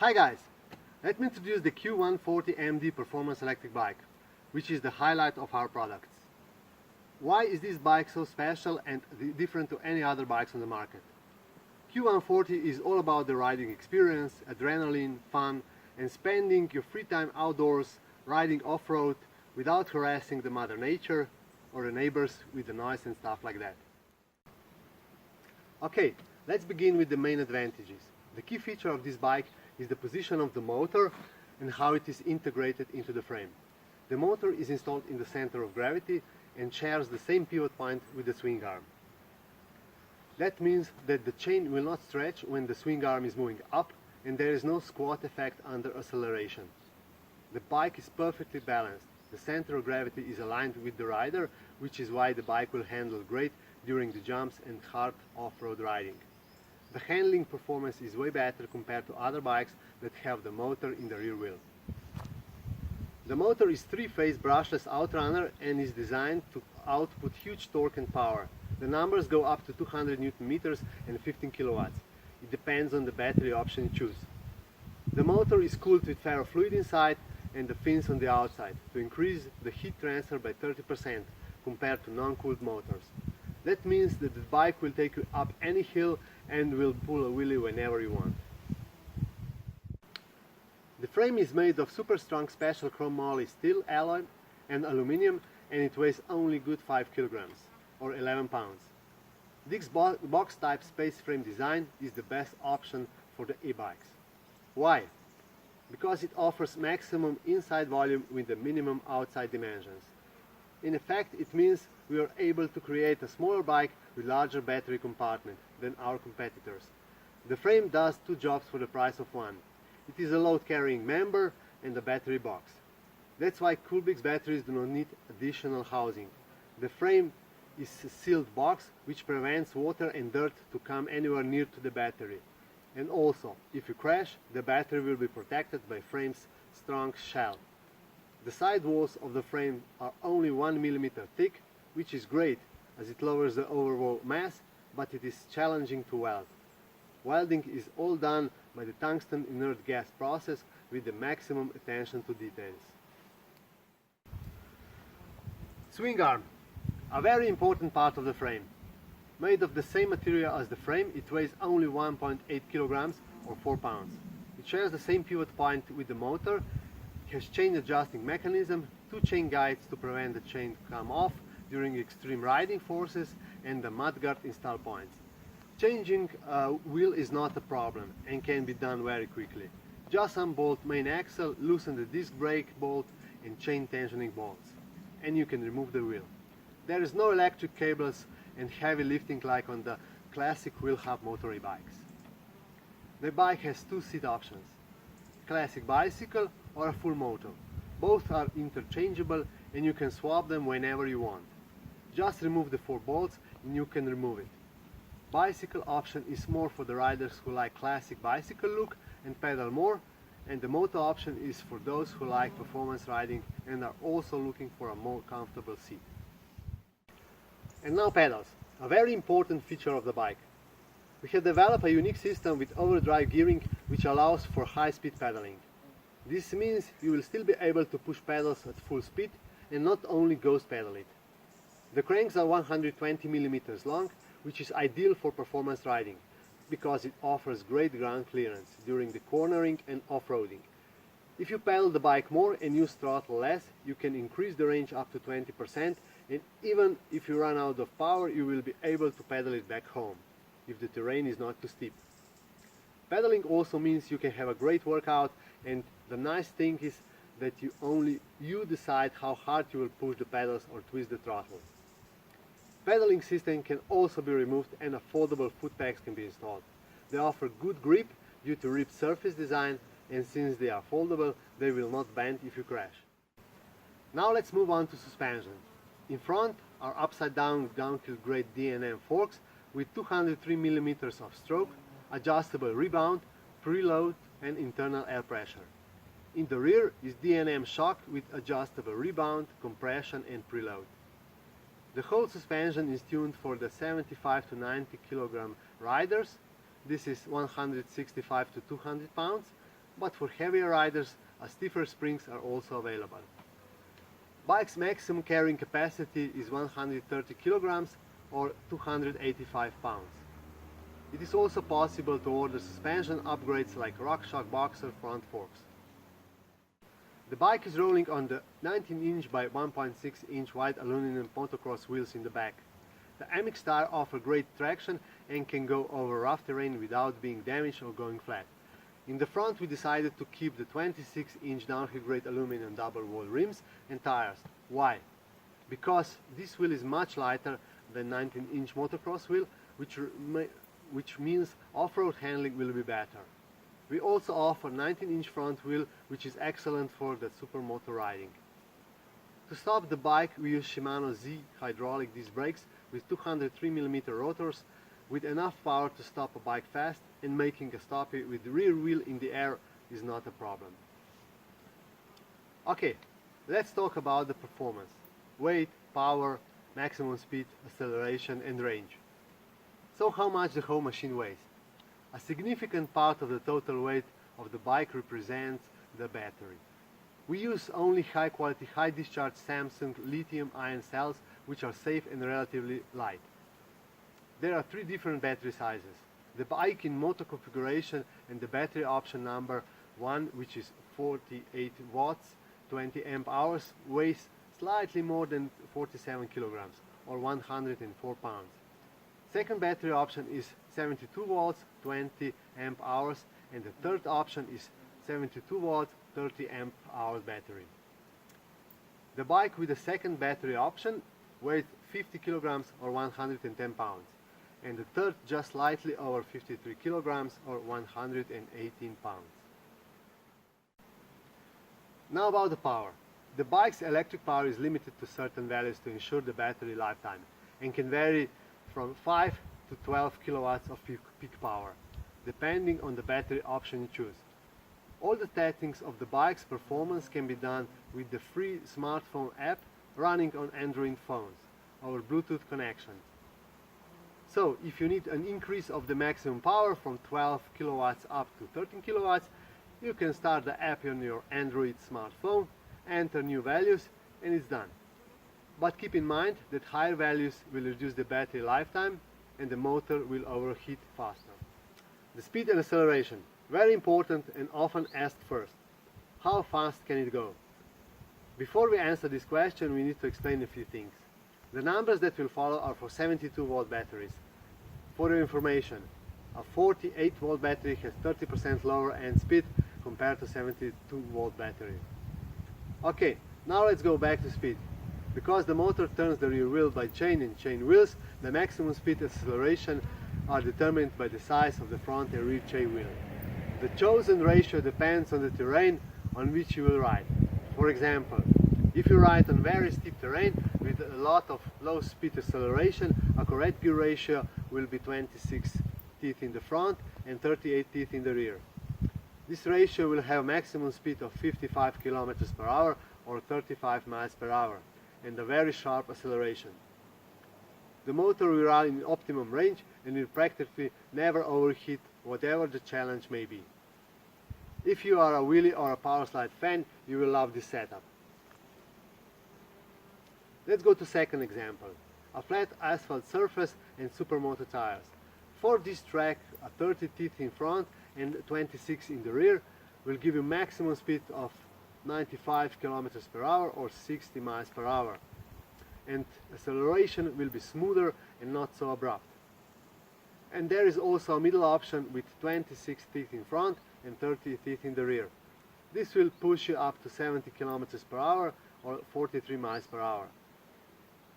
Hi guys! Let me introduce the Q140MD performance electric bike, which is the highlight of our products. Why is this bike so special and different to any other bikes on the market? Q140 is all about the riding experience, adrenaline, fun, and spending your free time outdoors riding off-road without harassing the mother nature or the neighbors with the noise and stuff like that. Okay, let's begin with the main advantages. The key feature of this bike is the position of the motor and how it is integrated into the frame. The motor is installed in the center of gravity and shares the same pivot point with the swing arm. That means that the chain will not stretch when the swing arm is moving up, and there is no squat effect under acceleration. The bike is perfectly balanced. The center of gravity is aligned with the rider, which is why the bike will handle great during the jumps and hard off-road riding. The handling performance is way better compared to other bikes that have the motor in the rear wheel. The motor is three-phase brushless outrunner and is designed to output huge torque and power. The numbers go up to 200 Newton meters and 15 kilowatts. It depends on the battery option you choose. The motor is cooled with ferrofluid inside and the fins on the outside to increase the heat transfer by 30% compared to non-cooled motors. That means that the bike will take you up any hill and will pull a wheelie whenever you want. The frame is made of super strong special chrome moly steel alloy and aluminum, and it weighs only good 5 kilograms or 11 pounds. This box type space frame design is the best option for the e-bikes. Why? Because it offers maximum inside volume with the minimum outside dimensions. In effect, it means we are able to create a smaller bike with larger battery compartment than our competitors. The frame does two jobs for the price of one. It is a load carrying member and a battery box. That's why Qulbix batteries do not need additional housing. The frame is a sealed box which prevents water and dirt to come anywhere near to the battery. And also, if you crash, the battery will be protected by frame's strong shell. The side walls of the frame are only 1 millimeter thick, which is great as it lowers the overall mass, but it is challenging to weld. Welding is all done by the tungsten inert gas process with the maximum attention to details. Swing arm, a very important part of the frame. Made of the same material as the frame, it weighs only 1.8 kilograms or 4 pounds. It shares the same pivot point with the motor, has chain adjusting mechanism, two chain guides to prevent the chain to come off during extreme riding forces, and the mudguard install points. Changing wheel is not a problem and can be done very quickly. Just unbolt main axle, loosen the disc brake bolt and chain tensioning bolts, and you can remove the wheel. There is no electric cables and heavy lifting like on the classic wheel hub motor e-bikes. The bike has two seat options: classic bicycle or a full motor. Both are interchangeable and you can swap them whenever you want. Just remove the 4 bolts and you can remove it. Bicycle option is more for the riders who like classic bicycle look and pedal more, and the motor option is for those who like performance riding and are also looking for a more comfortable seat. And now pedals, a very important feature of the bike. We have developed a unique system with overdrive gearing which allows for high-speed pedaling. This means you will still be able to push pedals at full speed and not only ghost pedal it. The cranks are 120 millimeters long, which is ideal for performance riding because it offers great ground clearance during the cornering and off-roading. If you pedal the bike more and use throttle less, you can increase the range up to 20%, and even if you run out of power, you will be able to pedal it back home if the terrain is not too steep. Pedaling also means you can have a great workout, and the nice thing is that only you decide how hard you will push the pedals or twist the throttle. Pedaling system can also be removed and foldable foot pegs can be installed. They offer good grip due to ribbed surface design, and since they are foldable, they will not bend if you crash. Now let's move on to suspension. In front are upside down downhill grade D&M forks with 203 millimeters of stroke, adjustable rebound, preload and internal air pressure. In the rear is D&M shock with adjustable rebound, compression and preload. The whole suspension is tuned for the 75 to 90 kilogram riders. This is 165 to 200 pounds. but for heavier riders, stiffer springs are also available. Bike's maximum carrying capacity is 130 kilograms or 285 pounds. It is also possible to order suspension upgrades like RockShox Boxer front forks. The bike is rolling on the 19-inch by 1.6-inch wide aluminum motocross wheels in the back. The MX tire offers great traction and can go over rough terrain without being damaged or going flat. In the front we decided to keep the 26-inch downhill grade aluminum double wall rims and tires. Why? Because this wheel is much lighter than 19-inch motocross wheel, which means off-road handling will be better. We also offer 19-inch front wheel, which is excellent for the supermoto riding. To stop the bike we use Shimano Z hydraulic disc brakes with 203mm rotors with enough power to stop a bike fast, and making a stoppie with the rear wheel in the air is not a problem. Okay, let's talk about the performance. Weight, power, maximum speed, acceleration and range. So how much the whole machine weighs? A significant part of the total weight of the bike represents the battery. We use only high quality, high discharge Samsung lithium-ion cells, which are safe and relatively light. There are 3 different battery sizes. The bike in moto configuration and the battery option number 1, which is 48 watts, 20 amp hours, weighs slightly more than 47 kilograms or 104 pounds. Second battery option is 72 watts, 20 amp hours, and the third option is 72 watts, 30 amp hours battery. The bike with the second battery option weighs 50 kilograms or 110 pounds, and the third just slightly over 53 kilograms or 118 pounds. Now about the power. The bike's electric power is limited to certain values to ensure the battery lifetime and can vary from 5 to 12 kilowatts of peak power, depending on the battery option you choose. All the settings of the bike's performance can be done with the free smartphone app running on Android phones over Bluetooth connection. So, if you need an increase of the maximum power from 12 kilowatts up to 13 kilowatts, you can start the app on your Android smartphone, enter new values, and it's done. But keep in mind that higher values will reduce the battery lifetime and the motor will overheat faster. The speed and acceleration, very important and often asked first. How fast can it go? Before we answer this question, we need to explain a few things. The numbers that will follow are for 72 volt batteries. For your information, a 48 volt battery has 30% lower end speed compared to 72 volt battery. Okay, now let's go back to speed. Because the motor turns the rear wheel by chain and chain wheels, the maximum speed and acceleration are determined by the size of the front and rear chain wheel. The chosen ratio depends on the terrain on which you will ride. For example, if you ride on very steep terrain with a lot of low speed acceleration, a correct gear ratio will be 26 teeth in the front and 38 teeth in the rear. This ratio will have maximum speed of 55 km per hour or 35 miles per hour and a very sharp acceleration. The motor will run in optimum range and will practically never overheat, whatever the challenge may be. If you are a wheelie or a powerslide fan, you will love this setup. Let's go to second example, a flat asphalt surface and supermoto tires. For this track, a 30 teeth in front and 26 in the rear will give you maximum speed of 95 km per hour or 60 miles per hour, and acceleration will be smoother and not so abrupt. And there is also a middle option with 26 teeth in front and 30 teeth in the rear. This will push you up to 70 km per hour or 43 miles per hour.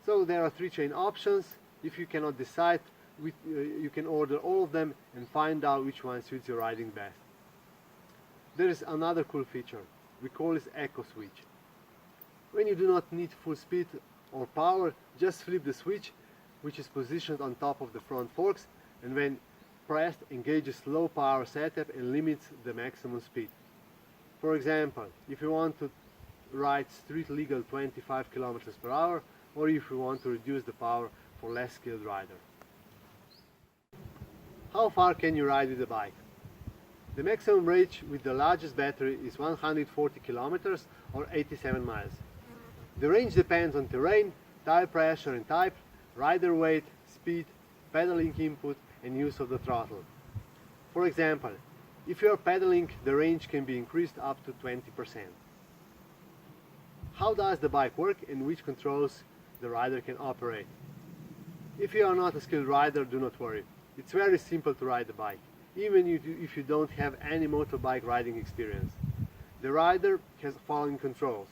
So there are 3 chain options. If you cannot decide, you can order all of them and find out which one suits your riding best. There is another cool feature. We call it Echo Switch. When you do not need full speed or power, just flip the switch, which is positioned on top of the front forks, and when pressed, engages low power setup and limits the maximum speed. For example, if you want to ride street legal 25 km per hour, or if you want to reduce the power for less skilled rider. How far can you ride with the bike? The maximum range with the largest battery is 140 kilometers or 87 miles. The range depends on terrain, tire pressure and type, rider weight, speed, pedaling input and use of the throttle. For example, if you are pedaling, the range can be increased up to 20%. How does the bike work and which controls the rider can operate? If you are not a skilled rider, do not worry. It's very simple to ride the bike, even if you don't have any motorbike riding experience. The rider has following controls: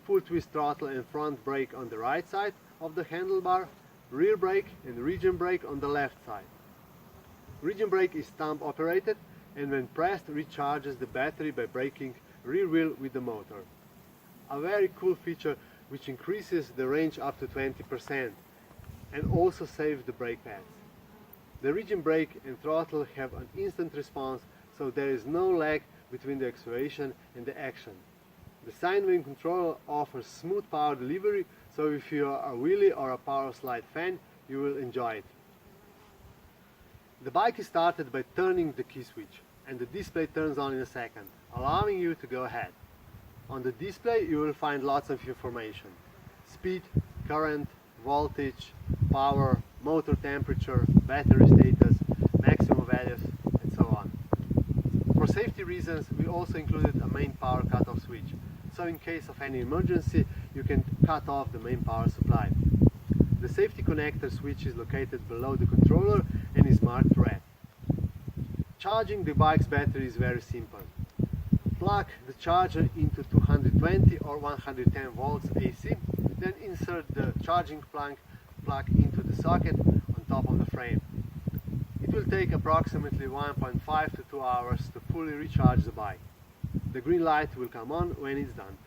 full twist throttle and front brake on the right side of the handlebar, rear brake and region brake on the left side. Region brake is thumb operated and when pressed recharges the battery by braking rear wheel with the motor. A very cool feature which increases the range up to 20% and also saves the brake pads. The region brake and throttle have an instant response, so there is no lag between the acceleration and the action. The sine wave controller offers smooth power delivery, so if you are a wheelie or a power slide fan, you will enjoy it. The bike is started by turning the key switch, and the display turns on in a second, allowing you to go ahead. On the display you will find lots of information: speed, current, voltage, power, motor temperature, battery status, maximum values, and so on. For safety reasons, we also included a main power cutoff switch, so in case of any emergency, you can cut off the main power supply. The safety connector switch is located below the controller and is marked red. Charging the bike's battery is very simple. Plug the charger into 220 or 110 volts AC, then insert the charging plug into the socket on top of the frame. It will take approximately 1.5 to 2 hours to fully recharge the bike. The green light will come on when it's done.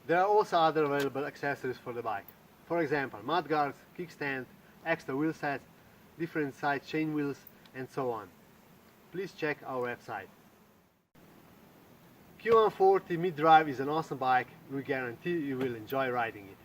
There are also other available accessories for the bike. For example, mudguards, kickstand, extra wheel sets, different size chain wheels, and so on. Please check our website. Q140 middrive is an awesome bike. We guarantee you will enjoy riding it.